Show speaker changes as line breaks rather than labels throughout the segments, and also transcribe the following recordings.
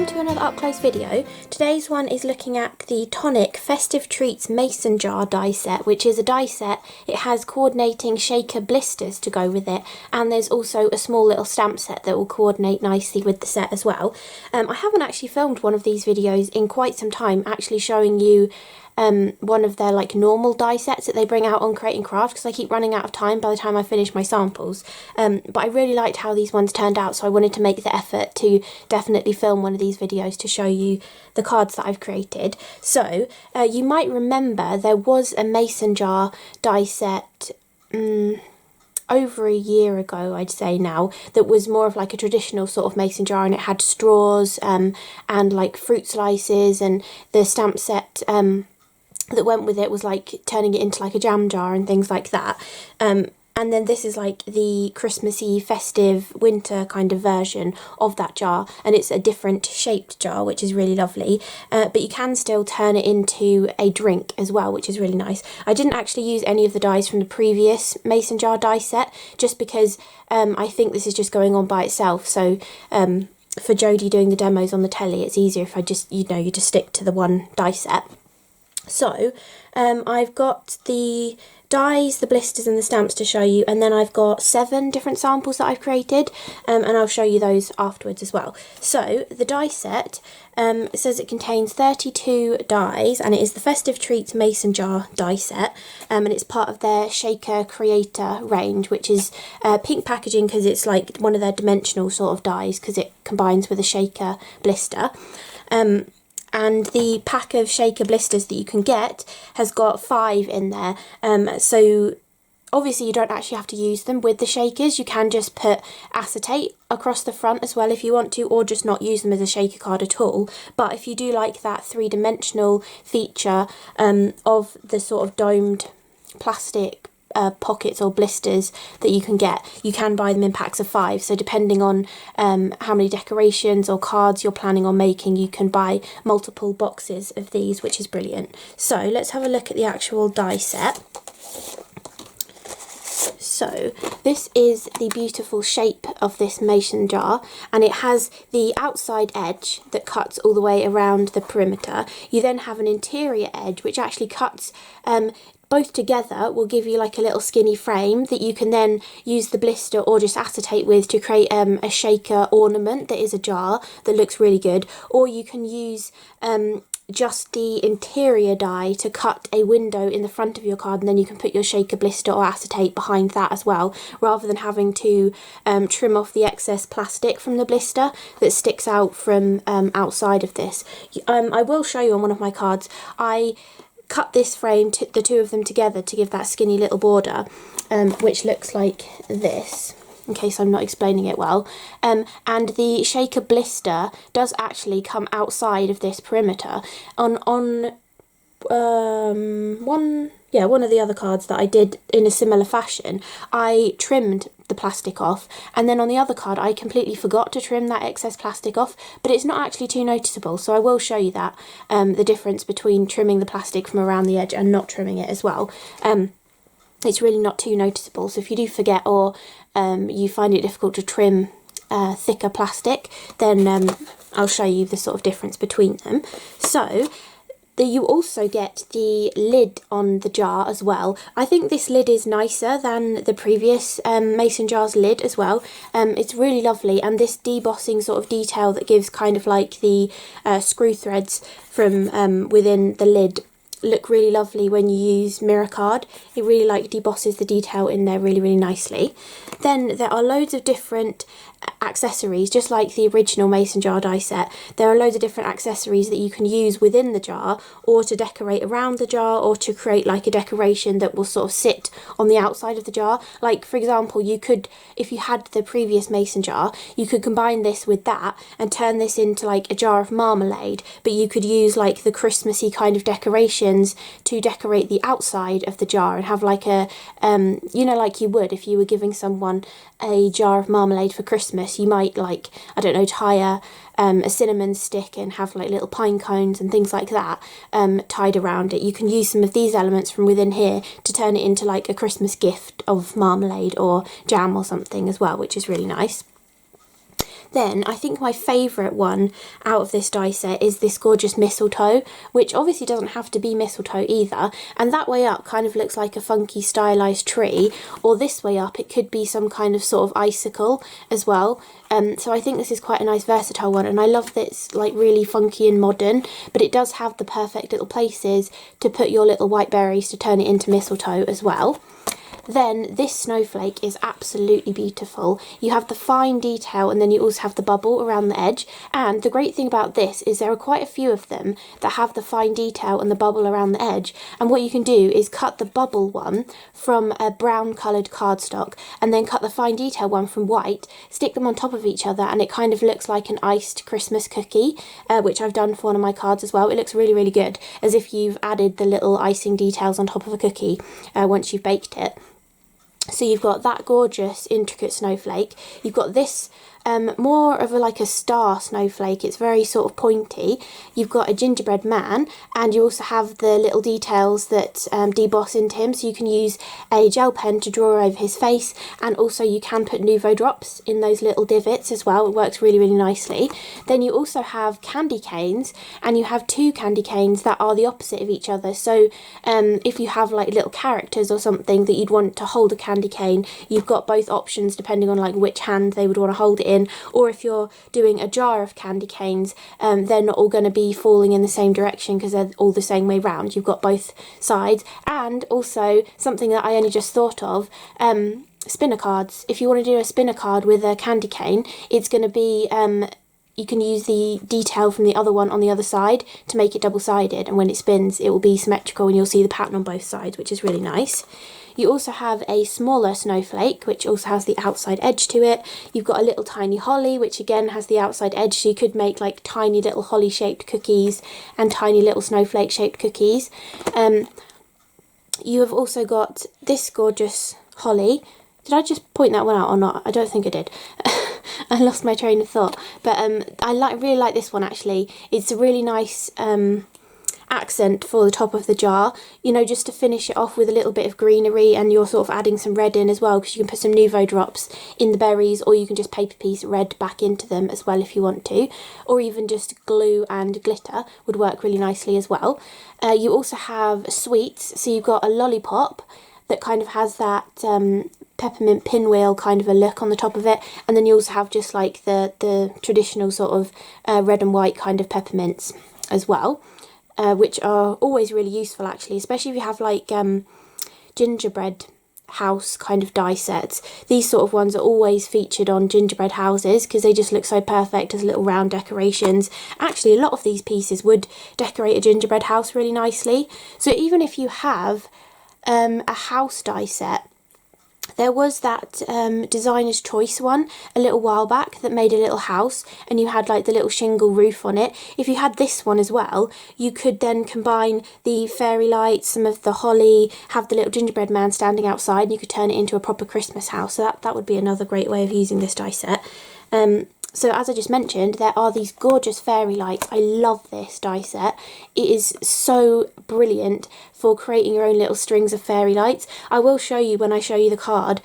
welcome to another up close video. Today's one is looking at the Tonic Festive Treats Mason Jar die set, which is a die set. It has coordinating shaker blisters to go with it, and there's also a small little stamp set that will coordinate nicely with the set as well. I haven't actually filmed one of these videos in quite some time, actually showing you one of their like normal die sets that they bring out on CRaFTi, because I keep running out of time by the time I finish my samples. But I really liked how these ones turned out, so I wanted to make the effort to definitely film one of these videos to show you the cards that I've created. So you might remember there was a mason jar die set over a year ago, I'd say now, that was more of like a traditional sort of mason jar, and it had straws and like fruit slices, and the stamp set that went with it was like turning it into like a jam jar and things like that. And then this is like the Christmassy, festive, winter kind of version of that jar, and it's a different shaped jar, which is really lovely. But you can still turn it into a drink as well, which is really nice. I didn't actually use any of the dies from the previous mason jar die set, just because I think this is just going on by itself. So for Jodie doing the demos on the telly, it's easier if I just, you just stick to the one die set. So I've got the dies, the blisters and the stamps to show you, and then I've got 7 different samples that I've created, and I'll show you those afterwards as well. So the die set, it says it contains 32 dies, and it is the Festive Treats Mason Jar die set, and it's part of their Shaker Creator range, which is pink packaging because it's like one of their dimensional sort of dies, because it combines with a shaker blister. And the pack of shaker blisters that you can get has got 5 in there. So obviously you don't actually have to use them with the shakers. You can just put acetate across the front as well if you want to, or just not use them as a shaker card at all. But if you do like that 3-dimensional feature of the sort of domed plastic pockets or blisters that you can buy them in packs of 5. So depending on how many decorations or cards you're planning on making, you can buy multiple boxes of these, which is brilliant. So let's have a look at the actual die set. So this is the beautiful shape of this mason jar, and it has the outside edge that cuts all the way around the perimeter. You then have an interior edge which actually cuts both together, will give you like a little skinny frame that you can then use the blister or just acetate with to create a shaker ornament that is a jar that looks really good. Or you can use just the interior die to cut a window in the front of your card, and then you can put your shaker blister or acetate behind that as well, rather than having to trim off the excess plastic from the blister that sticks out from outside of this. I will show you on one of my cards. I cut this frame, the 2 of them together, to give that skinny little border, which looks like this, in case I'm not explaining it well. And the shaker blister does actually come outside of this perimeter. On one of the other cards that I did in a similar fashion, I trimmed the plastic off, and then on the other card I completely forgot to trim that excess plastic off, but it's not actually too noticeable, so I will show you that, the difference between trimming the plastic from around the edge and not trimming it as well. It's really not too noticeable, so if you do forget, or you find it difficult to trim thicker plastic, then I'll show you the sort of difference between them. So you also get the lid on the jar as well. I think this lid is nicer than the previous mason jar's lid as well. It's really lovely, and this debossing sort of detail that gives kind of like the screw threads from within the lid look really lovely when you use mirror card. It really like debosses the detail in there really nicely. Then there are loads of different accessories, just like the original mason jar die set. There are loads of different accessories that you can use within the jar, or to decorate around the jar, or to create like a decoration that will sort of sit on the outside of the jar. Like for example, you could, if you had the previous mason jar, you could combine this with that and turn this into like a jar of marmalade, but you could use like the Christmassy kind of decorations to decorate the outside of the jar, and have like a like you would if you were giving someone a jar of marmalade for Christmas. You might, like, I don't know, tie a cinnamon stick and have like little pine cones and things like that tied around it. You can use some of these elements from within here to turn it into like a Christmas gift of marmalade or jam or something as well, which is really nice. Then I think my favourite one out of this die set is this gorgeous mistletoe, which obviously doesn't have to be mistletoe either, and that way up kind of looks like a funky stylised tree, or this way up it could be some kind of sort of icicle as well. So I think this is quite a nice versatile one, and I love that it's like really funky and modern, but it does have the perfect little places to put your little white berries to turn it into mistletoe as well. Then this snowflake is absolutely beautiful. You have the fine detail and then you also have the bubble around the edge, and the great thing about this is there are quite a few of them that have the fine detail and the bubble around the edge, and what you can do is cut the bubble one from a brown coloured cardstock and then cut the fine detail one from white, stick them on top of each other, and it kind of looks like an iced Christmas cookie, which I've done for one of my cards as well. It looks really, really good, as if you've added the little icing details on top of a cookie once you've baked it. So you've got that gorgeous intricate snowflake. You've got this more of like a star snowflake. It's very sort of pointy. You've got a gingerbread man, and you also have the little details that deboss into him, so you can use a gel pen to draw over his face, and also you can put Nuvo drops in those little divots as well. It works really, really nicely. Then you also have candy canes, and you have two candy canes that are the opposite of each other. So if you have like little characters or something that you'd want to hold a candy cane, you've got both options depending on like which hand they would want to hold it in. Or if you're doing a jar of candy canes, they're not all going to be falling in the same direction because they're all the same way round. You've got both sides. And also something that I only just thought of, spinner cards. If you want to do a spinner card with a candy cane, it's going to be you can use the detail from the other one on the other side to make it double-sided, and when it spins it will be symmetrical and you'll see the pattern on both sides, which is really nice. You also have a smaller snowflake, which also has the outside edge to it. You've got a little tiny holly, which again has the outside edge, so you could make like tiny little holly shaped cookies and tiny little snowflake shaped cookies. You have also got this gorgeous holly. Did I just point that one out or not? I don't think I did. I lost my train of thought, but I really like this one actually. It's a really nice accent for the top of the jar, you know, just to finish it off with a little bit of greenery, and you're sort of adding some red in as well, because you can put some Nuvo drops in the berries, or you can just paper piece red back into them as well if you want to, or even just glue and glitter would work really nicely as well. You also have sweets, so you've got a lollipop that kind of has that peppermint pinwheel kind of a look on the top of it, and then you also have just like the traditional sort of red and white kind of peppermints as well. Which are always really useful actually, especially if you have like gingerbread house kind of die sets. These sort of ones are always featured on gingerbread houses because they just look so perfect as little round decorations. Actually, a lot of these pieces would decorate a gingerbread house really nicely. So even if you have a house die set, there was that designer's choice one a little while back that made a little house, and you had like the little shingle roof on it. If you had this one as well, you could then combine the fairy lights, some of the holly, have the little gingerbread man standing outside, and you could turn it into a proper Christmas house. So that would be another great way of using this die set. So as I just mentioned, there are these gorgeous fairy lights. I love this die set. It is so brilliant for creating your own little strings of fairy lights. I will show you when I show you the card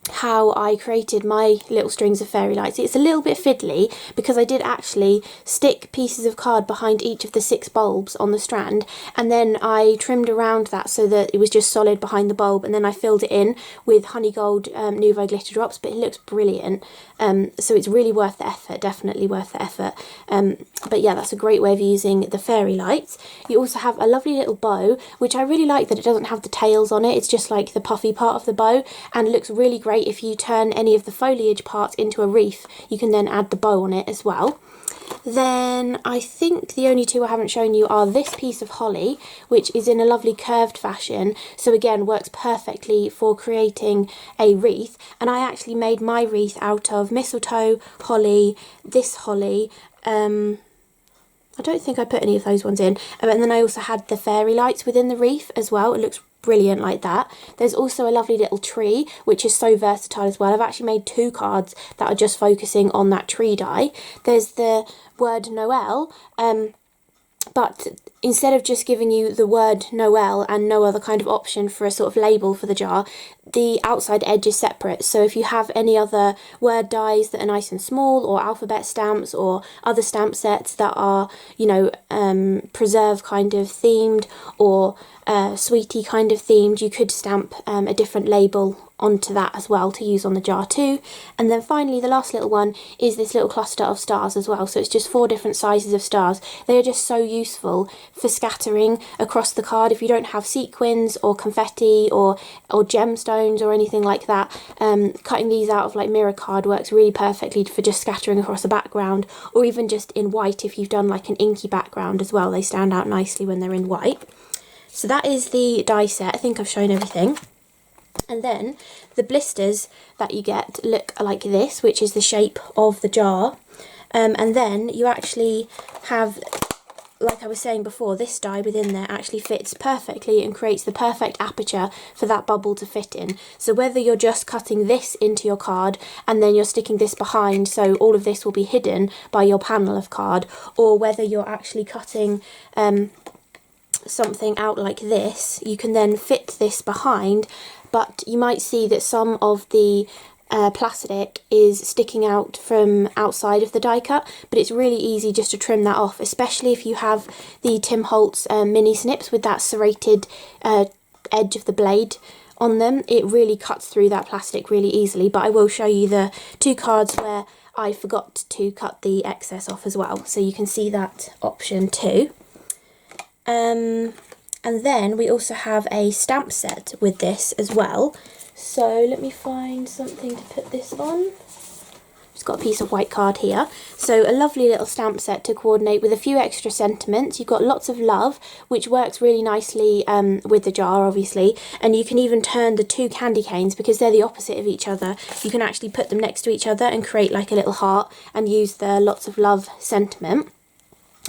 how I created my little strings of fairy lights. It's a little bit fiddly because I did actually stick pieces of card behind each of the 6 bulbs on the strand, and then I trimmed around that so that it was just solid behind the bulb, and then I filled it in with honey gold Nuvo glitter drops, but it looks brilliant. So it's really worth the effort, definitely worth the effort. But yeah, that's a great way of using the fairy lights. You also have a lovely little bow, which I really like that it doesn't have the tails on it. It's just like the puffy part of the bow, and looks really great if you turn any of the foliage parts into a wreath. You can then add the bow on it as well. Then I think the only two I haven't shown you are this piece of holly, which is in a lovely curved fashion, so again works perfectly for creating a wreath. And I actually made my wreath out of mistletoe, holly, this holly, I don't think I put any of those ones in, and then I also had the fairy lights within the wreath as well. It looks brilliant like that. There's also a lovely little tree, which is so versatile as well. I've actually made 2 cards that are just focusing on that tree die. There's the word Noel, but instead of just giving you the word Noel and no other kind of option for a sort of label for the jar, the outside edge is separate. So if you have any other word dies that are nice and small, or alphabet stamps, or other stamp sets that are, you know, preserve kind of themed, or sweetie kind of themed, you could stamp a different label onto that as well to use on the jar too. And then finally the last little one is this little cluster of stars as well, so it's just 4 different sizes of stars. They are just so useful for scattering across the card if you don't have sequins or confetti or gemstones or anything like that. Cutting these out of like mirror card works really perfectly for just scattering across a background, or even just in white if you've done like an inky background as well. They stand out nicely when they're in white. So that is the die set. I think I've shown everything. And then the blisters that you get look like this, which is the shape of the jar. And then you actually have, like I was saying before, this die within there actually fits perfectly and creates the perfect aperture for that bubble to fit in. So whether you're just cutting this into your card and then you're sticking this behind, so all of this will be hidden by your panel of card, or whether you're actually cutting something out like this, you can then fit this behind. But you might see that some of the plastic is sticking out from outside of the die cut, but it's really easy just to trim that off, especially if you have the Tim Holtz mini snips with that serrated edge of the blade on them. It really cuts through that plastic really easily. But I will show you the 2 cards where I forgot to cut the excess off as well, so you can see that option too. And then we also have a stamp set with this as well. So let me find something to put this on. Just got a piece of white card here. So a lovely little stamp set to coordinate with a few extra sentiments. You've got lots of love, which works really nicely with the jar, obviously. And you can even turn the 2 candy canes, because they're the opposite of each other. You can actually put them next to each other and create like a little heart and use the lots of love sentiment.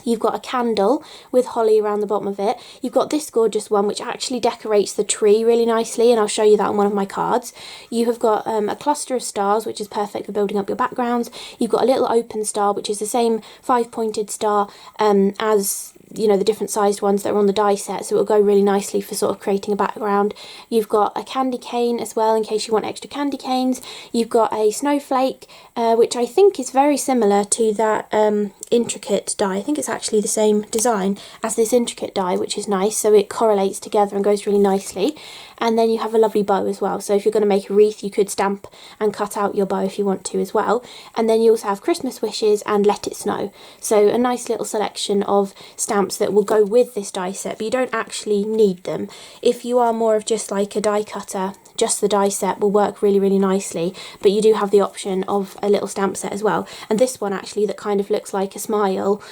You've got a candle with holly around the bottom of it. You've got this gorgeous one which actually decorates the tree really nicely, and I'll show you that on one of my cards. You have got a cluster of stars, which is perfect for building up your backgrounds. You've got a little open star, which is the same 5-pointed star as, you know, the different sized ones that are on the die set, so it will go really nicely for sort of creating a background. You've got a candy cane as well in case you want extra candy canes. You've got a snowflake, which I think is very similar to that intricate die. I think it's actually the same design as this intricate die, which is nice, so it correlates together and goes really nicely. And then you have a lovely bow as well, so if you're going to make a wreath you could stamp and cut out your bow if you want to as well. And then you also have Christmas wishes and let it snow, so a nice little selection of stamps that will go with this die set, but you don't actually need them. If you are more of just like a die cutter, just the die set will work really, really nicely, but you do have the option of a little stamp set as well. And this one actually that kind of looks like a smile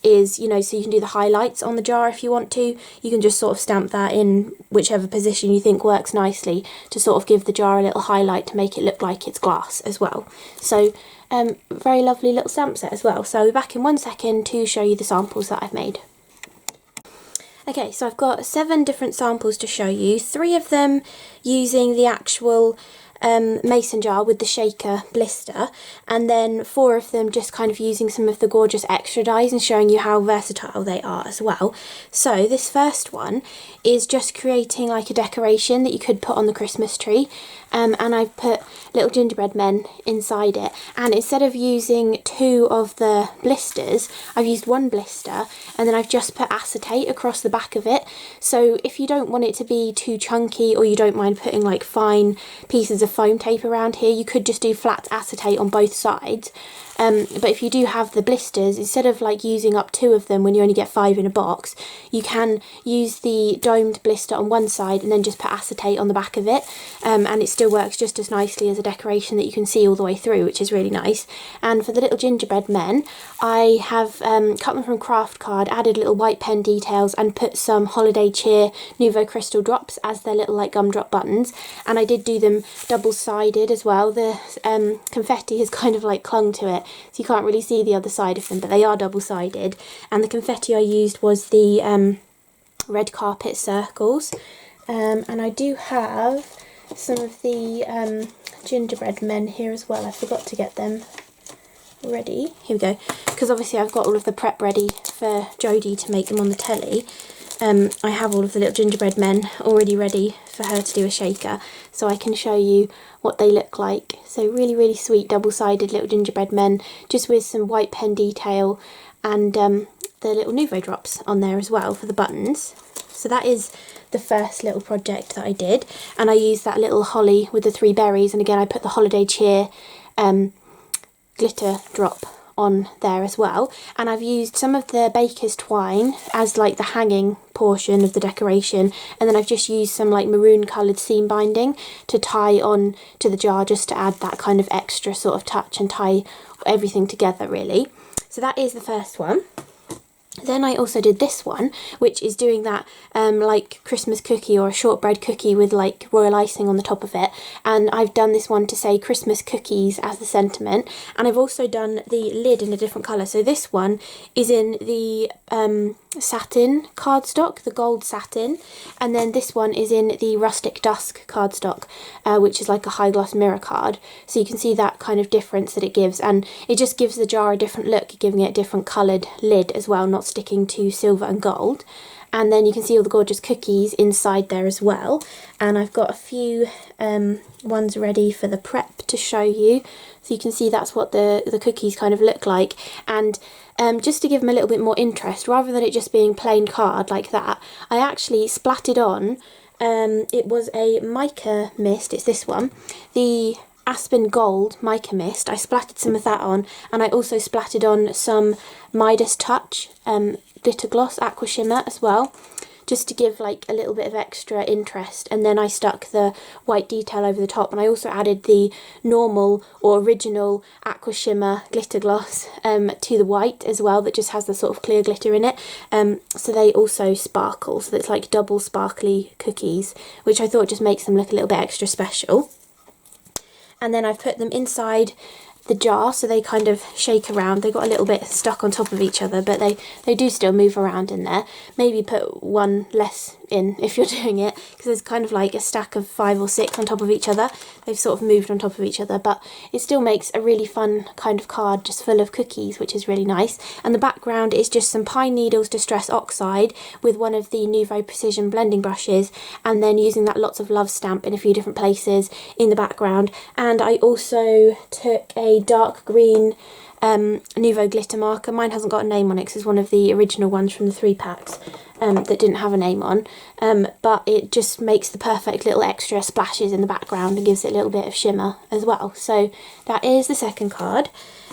is, you know, so you can do the highlights on the jar if you want to. You can just sort of stamp that in whichever position you think works nicely to sort of give the jar a little highlight to make it look like it's glass as well. So very lovely little stamp set as well. So I'll be back in 1 second to show you the samples that I've made. Okay, so I've got 7 different samples to show you, 3 of them using the actual mason jar with the shaker blister, and then 4 of them just kind of using some of the gorgeous extra dies and showing you how versatile they are as well. So this first one is just creating like a decoration that you could put on the Christmas tree, and I've put little gingerbread men inside it, and instead of using 2 of the blisters I've used 1 blister, and then I've just put acetate across the back of it. So if you don't want it to be too chunky, or you don't mind putting like fine pieces of foam tape around here, you could just do flat acetate on both sides. But if you do have the blisters, instead of like using up 2 of them when you only get 5 in a box, you can use the domed blister on one side and then just put acetate on the back of it, and it still works just as nicely as a decoration that you can see all the way through, which is really nice. And for the little gingerbread men, I have cut them from craft card, added little white pen details and put some holiday cheer Nuvo crystal drops as their little like gumdrop buttons, and I did do them double-sided as well. The confetti has kind of like clung to it, so you can't really see the other side of them, but they are double-sided. And the confetti I used was the red carpet circles, and I do have some of the gingerbread men here as well. I forgot to get them ready. Here we go, because obviously I've got all of the prep ready for Jodie to make them on the telly, I have all of the little gingerbread men already ready for her to do a shaker, so I can show you what they look like. So really, really sweet double-sided little gingerbread men, just with some white pen detail and the little Nuvo drops on there as well for the buttons. So that is the first little project that I did, and I used that little holly with the 3 berries, and again I put the holiday cheer glitter drop on there as well, and I've used some of the baker's twine as like the hanging portion of the decoration, and then I've just used some like maroon coloured seam binding to tie on to the jar, just to add that kind of extra sort of touch and tie everything together really. So that is the first one. Then I also did this one, which is doing that like Christmas cookie or a shortbread cookie with like royal icing on the top of it, and I've done this one to say Christmas cookies as the sentiment, and I've also done the lid in a different colour. So this one is in the satin cardstock, the gold satin, and then this one is in the Rustic Dusk cardstock, which is like a high gloss mirror card. So you can see that kind of difference that it gives, and it just gives the jar a different look, giving it a different coloured lid as well, not sticking to silver and gold. And then you can see all the gorgeous cookies inside there as well, and I've got a few ones ready for the prep to show you, so you can see that's what the cookies kind of look like. And just to give them a little bit more interest, rather than it just being plain card like that, I actually splatted on, it was a mica mist, it's this one, the Aspen Gold mica mist. I splattered some of that on, and I also splattered on some Midas Touch glitter gloss aqua shimmer as well, just to give like a little bit of extra interest. And then I stuck the white detail over the top, and I also added the normal or original aqua shimmer glitter gloss to the white as well, that just has the sort of clear glitter in it, so they also sparkle, so it's like double sparkly cookies, which I thought just makes them look a little bit extra special. And then I've put them inside the jar, so they kind of shake around. They got a little bit stuck on top of each other, but they do still move around in there. Maybe put one less in if you're doing it, because there's kind of like a stack of 5 or 6 on top of each other. They've sort of moved on top of each other, but it still makes a really fun kind of card just full of cookies, which is really nice. And the background is just some pine needles Distress Oxide with one of the Nuvo Precision blending brushes, and then using that Lots of Love stamp in a few different places in the background. And I also took a dark green Nuvo glitter marker. Mine hasn't got a name on it because it's one of the original ones from the 3 packs that didn't have a name on, but it just makes the perfect little extra splashes in the background and gives it a little bit of shimmer as well. So that is the second card.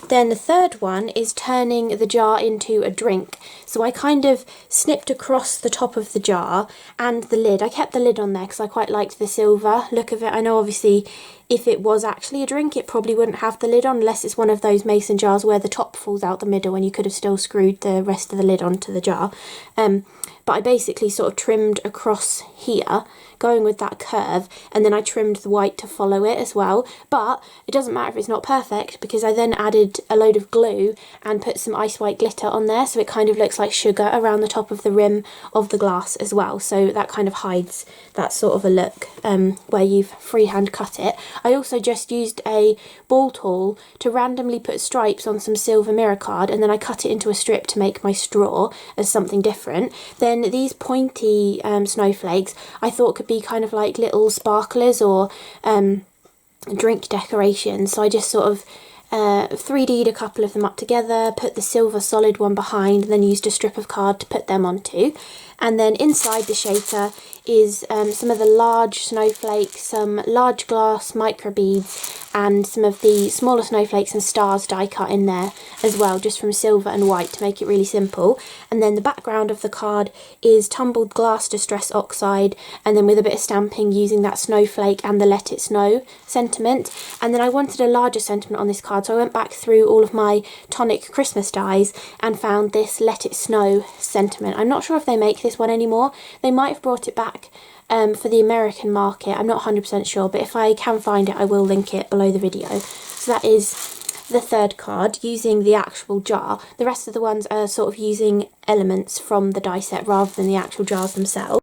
Then the third one is turning the jar into a drink. So I kind of snipped across the top of the jar and the lid. I kept the lid on there because I quite liked the silver look of it. I know obviously if it was actually a drink it probably wouldn't have the lid on, unless it's one of those mason jars where the top falls out the middle and you could have still screwed the rest of the lid onto the jar. But I basically sort of trimmed across here, going with that curve, and then I trimmed the white to follow it as well. But it doesn't matter if it's not perfect, because I then added a load of glue and put some ice white glitter on there, so it kind of looks like sugar around the top of the rim of the glass as well. So that kind of hides that sort of a look where you've freehand cut it. I also just used a ball tool to randomly put stripes on some silver mirror card, and then I cut it into a strip to make my straw as something different. Then these pointy snowflakes I thought could be kind of like little sparklers or drink decorations, so I just sort of 3D'd a couple of them up together, put the silver solid one behind, and then used a strip of card to put them onto. And then inside the shaker is some of the large snowflakes, some large glass micro beads, and some of the smaller snowflakes and stars die cut in there as well, just from silver and white to make it really simple. And then the background of the card is tumbled glass Distress Oxide, and then with a bit of stamping using that snowflake and the Let It Snow sentiment. And then I wanted a larger sentiment on this card, so I went back through all of my Tonic Christmas dies and found this Let It Snow sentiment. I'm not sure if they make this one anymore. They might have brought it back for the American market. I'm not 100% sure, but if I can find it I will link it below the video. So that is the third card, using the actual jar. The rest of the ones are sort of using elements from the die set rather than the actual jars themselves.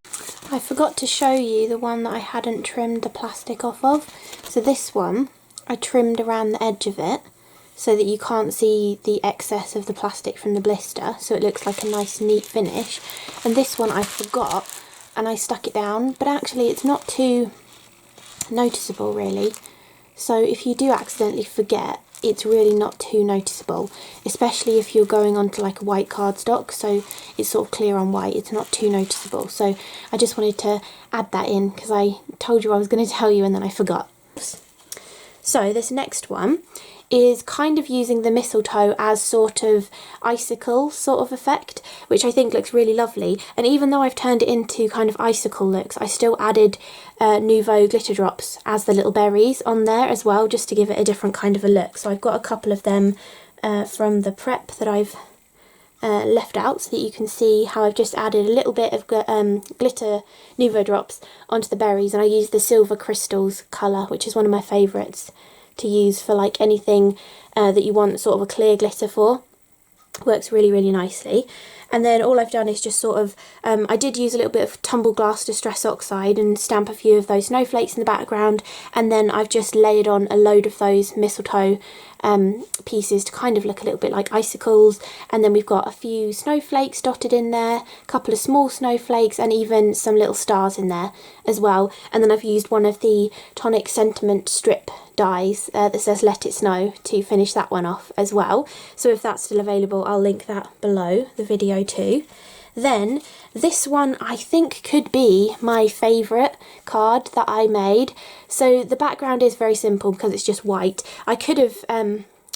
I forgot to show you the one that I hadn't trimmed the plastic off of. So this one I trimmed around the edge of it, so that you can't see the excess of the plastic from the blister, so it looks like a nice neat finish. And this one I forgot and I stuck it down, but actually it's not too noticeable really. So if you do accidentally forget, it's really not too noticeable, especially if you're going onto like a white cardstock, so it's sort of clear on white, it's not too noticeable. So I just wanted to add that in because I told you I was going to tell you and then I forgot. So this next one is kind of using the mistletoe as sort of icicle sort of effect, which I think looks really lovely. And even though I've turned it into kind of icicle looks, I still added Nuvo glitter drops as the little berries on there as well, just to give it a different kind of a look. So I've got a couple of them from the prep that I've left out, so that you can see how I've just added a little bit of glitter Nuvo drops onto the berries, and I used the Silver Crystals colour, which is one of my favourites to use for like anything that you want sort of a clear glitter for. Works really, really nicely. And then all I've done is just sort of, I did use a little bit of Tumble Glass Distress Oxide and stamp a few of those snowflakes in the background, and then I've just layered on a load of those mistletoe pieces to kind of look a little bit like icicles. And then we've got a few snowflakes dotted in there, a couple of small snowflakes, and even some little stars in there as well. And then I've used one of the Tonic Sentiment strip dies that says Let It Snow to finish that one off as well. So if that's still available, I'll link that below the video too. Then this one I think could be my favourite card that I made. So the background is very simple because it's just white. I could have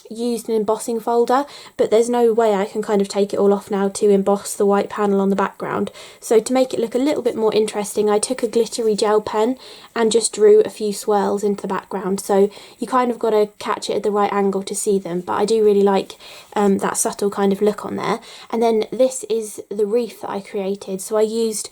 used an embossing folder, but there's no way I can kind of take it all off now to emboss the white panel on the background. So to make it look a little bit more interesting, I took a glittery gel pen and just drew a few swirls into the background. So you kind of got to catch it at the right angle to see them, but I do really like that subtle kind of look on there. And then this is the wreath that I created. So I used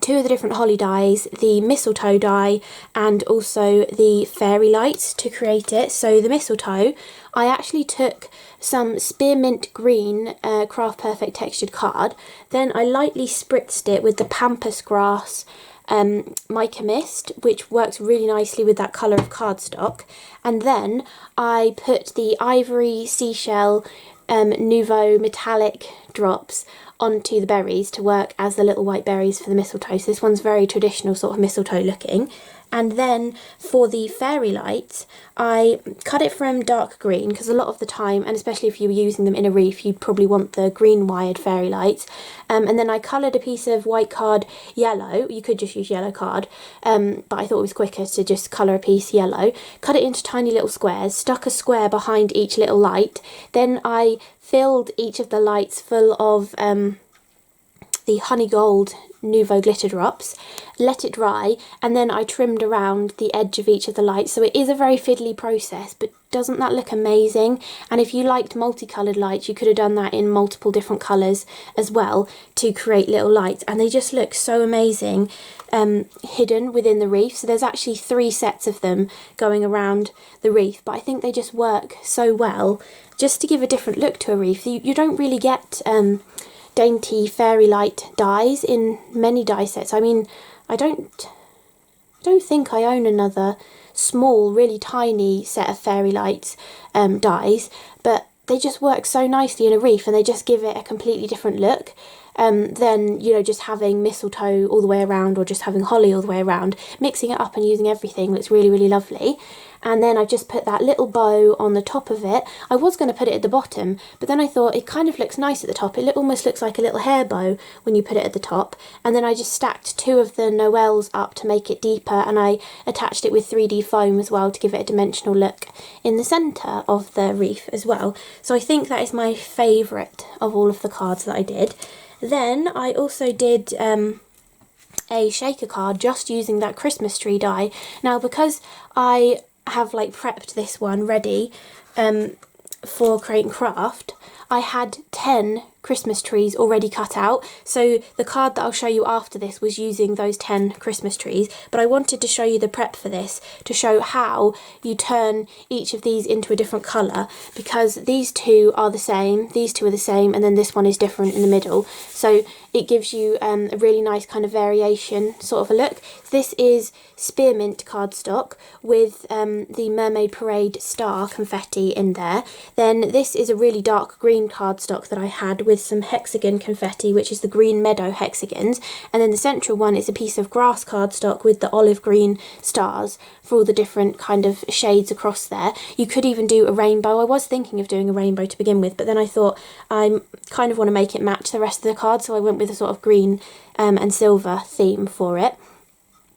two of the different holly dies, the mistletoe die and also the fairy lights to create it. So the mistletoe, I actually took some spearmint green Craft Perfect textured card, then I lightly spritzed it with the pampas grass mica mist, which works really nicely with that colour of cardstock, and then I put the ivory seashell Nuvo metallic drops onto the berries to work as the little white berries for the mistletoe. So this one's very traditional sort of mistletoe looking. And then for the fairy lights, I cut it from dark green because a lot of the time, and especially if you were using them in a wreath, you'd probably want the green wired fairy lights. And then I coloured a piece of white card yellow. You could just use yellow card, but I thought it was quicker to just colour a piece yellow. Cut it into tiny little squares, stuck a square behind each little light. Then I filled each of the lights full of the honey gold Nuvo glitter drops, let it dry, and then I trimmed around the edge of each of the lights. So it is a very fiddly process, but doesn't that look amazing? And if you liked multicoloured lights, you could have done that in multiple different colours as well to create little lights, and they just look so amazing hidden within the wreath. So there's actually 3 sets of them going around the wreath, but I think they just work so well just to give a different look to a wreath. You don't really get dainty fairy light dies in many die sets. I mean, I don't think I own another small, really tiny set of fairy lights dies, but they just work so nicely in a wreath and they just give it a completely different look than, you know, just having mistletoe all the way around or just having holly all the way around. Mixing it up and using everything looks really, really lovely. And then I've just put that little bow on the top of it. I was going to put it at the bottom, but then I thought it kind of looks nice at the top. It almost looks like a little hair bow when you put it at the top. And then I just stacked 2 of the Noels up to make it deeper, and I attached it with 3D foam as well to give it a dimensional look in the centre of the wreath as well. So I think that is my favourite of all of the cards that I did. Then I also did a shaker card just using that Christmas tree die. Now, because I have like prepped this one ready for Create and Craft, I had 10 Christmas trees already cut out. So the card that I'll show you after this was using those 10 Christmas trees, but I wanted to show you the prep for this to show how you turn each of these into a different colour, because these two are the same, these two are the same, and then this one is different in the middle. So it gives you a really nice kind of variation sort of a look. This is spearmint cardstock with the Mermaid Parade star confetti in there. Then this is a really dark green cardstock that I had with some hexagon confetti, which is the green meadow hexagons. And then the central one is a piece of grass cardstock with the olive green stars for all the different kind of shades across there. You could even do a rainbow. I was thinking of doing a rainbow to begin with, but then I thought I kind of want to make it match the rest of the card, so I went with a sort of green and silver theme for it.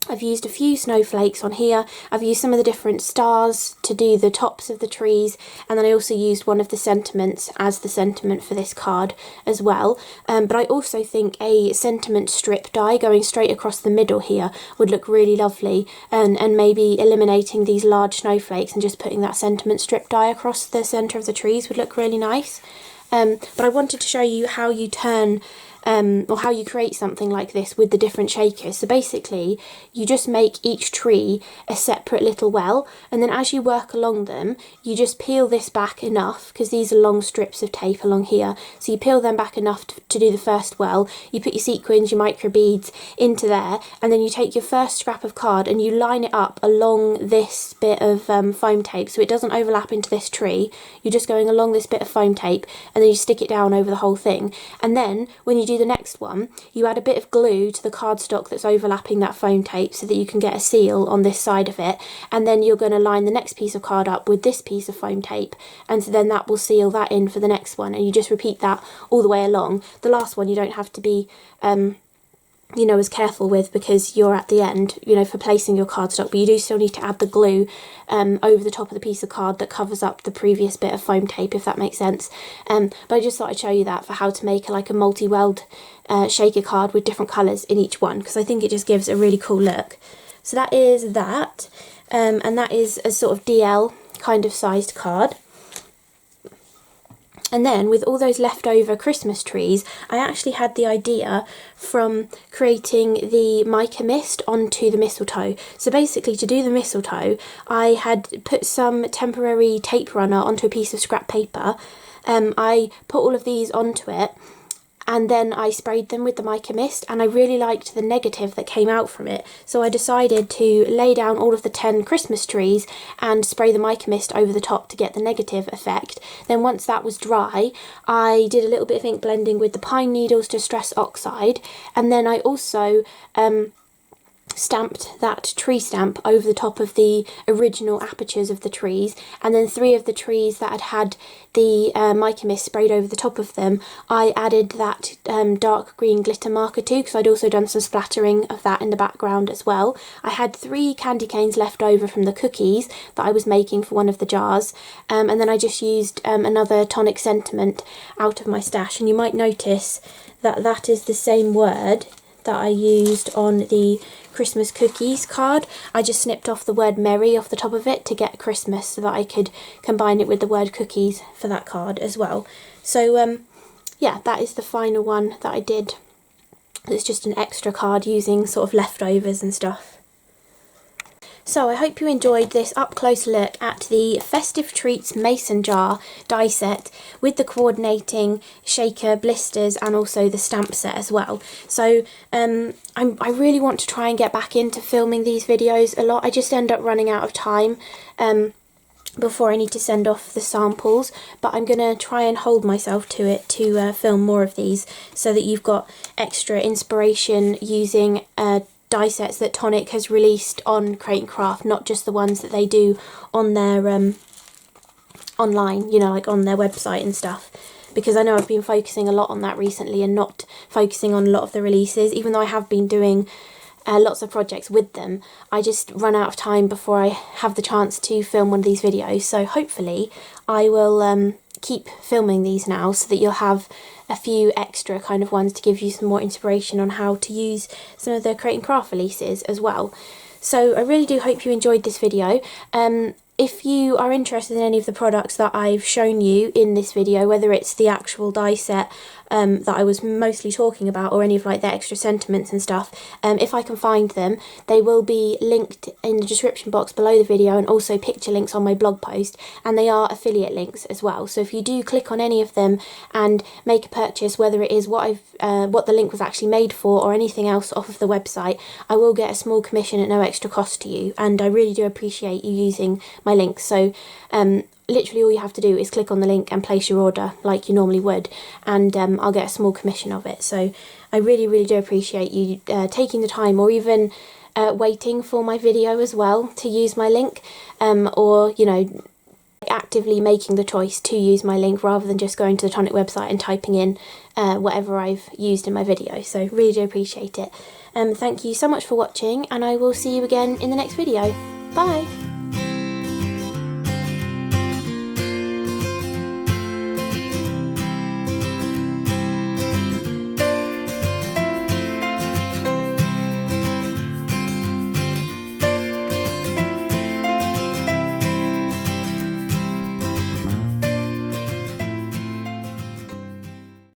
I've used a few snowflakes on here. I've used some of the different stars to do the tops of the trees, and then I also used one of the sentiments as the sentiment for this card as well. But I also think a sentiment strip die going straight across the middle here would look really lovely, and maybe eliminating these large snowflakes and just putting that sentiment strip die across the centre of the trees would look really nice. But I wanted to show you how you turn or how you create something like this with the different shakers. So basically you just make each tree a separate little well, and then as you work along them you just peel this back enough, because these are long strips of tape along here, so you peel them back enough to do the first well. You put your sequins, your micro beads into there, and then you take your first scrap of card and you line it up along this bit of foam tape so it doesn't overlap into this tree. You're just going along this bit of foam tape and then you stick it down over the whole thing, and then when you do the next one you add a bit of glue to the cardstock that's overlapping that foam tape so that you can get a seal on this side of it, and then you're going to line the next piece of card up with this piece of foam tape, and so then that will seal that in for the next one, and you just repeat that all the way along. The last one you don't have to be you know, as careful with, because you're at the end, you know, for placing your cardstock, but you do still need to add the glue over the top of the piece of card that covers up the previous bit of foam tape, if that makes sense. But I just thought I'd show you that for how to make like a multi-weld shaker card with different colours in each one, because I think it just gives a really cool look. So that is that, and that is a sort of DL kind of sized card. And then with all those leftover Christmas trees, I actually had the idea from creating the mica mist onto the mistletoe. So basically to do the mistletoe, I had put some temporary tape runner onto a piece of scrap paper. I put all of these onto it, and then I sprayed them with the mica mist, and I really liked the negative that came out from it. So I decided to lay down all of the 10 Christmas trees and spray the mica mist over the top to get the negative effect. Then once that was dry, I did a little bit of ink blending with the pine needles to stress oxide, and then I also stamped that tree stamp over the top of the original apertures of the trees, and then 3 of the trees that had had the mica mist sprayed over the top of them, I added that dark green glitter marker to, because I'd also done some splattering of that in the background as well. I had 3 candy canes left over from the cookies that I was making for one of the jars, and then I just used another Tonic sentiment out of my stash, and you might notice that that is the same word that I used on the Christmas cookies card. I just snipped off the word merry off the top of it to get Christmas, so that I could combine it with the word cookies for that card as well. So yeah, that is the final one that I did. It's just an extra card using sort of leftovers and stuff. So I hope you enjoyed this up close look at the Festive Treats mason jar die set with the coordinating shaker, blisters, and also the stamp set as well. So I really want to try and get back into filming these videos a lot. I just end up running out of time before I need to send off the samples, but I'm going to try and hold myself to it to film more of these, so that you've got extra inspiration using die sets that Tonic has released on CRaFTi, not just the ones that they do on their online, you know, like on their website and stuff, because I know I've been focusing a lot on that recently and not focusing on a lot of the releases. Even though I have been doing lots of projects with them, I just run out of time before I have the chance to film one of these videos. So hopefully I will keep filming these now, so that you'll have a few extra kind of ones to give you some more inspiration on how to use some of the Create and Craft releases as well. So I really do hope you enjoyed this video. If you are interested in any of the products that I've shown you in this video, whether it's the actual die set that I was mostly talking about, or any of like the extra sentiments and stuff, if I can find them, they will be linked in the description box below the video, and also picture links on my blog post, and they are affiliate links as well. So if you do click on any of them and make a purchase, whether it is what the link was actually made for or anything else off of the website, I will get a small commission at no extra cost to you, and I really do appreciate you using my links. So literally all you have to do is click on the link and place your order like you normally would, and I'll get a small commission of it. So I really do appreciate you taking the time, or even waiting for my video as well to use my link, or, you know, actively making the choice to use my link rather than just going to the Tonic website and typing in whatever I've used in my video. So really do appreciate it. Thank you so much for watching, and I will see you again in the next video. Bye!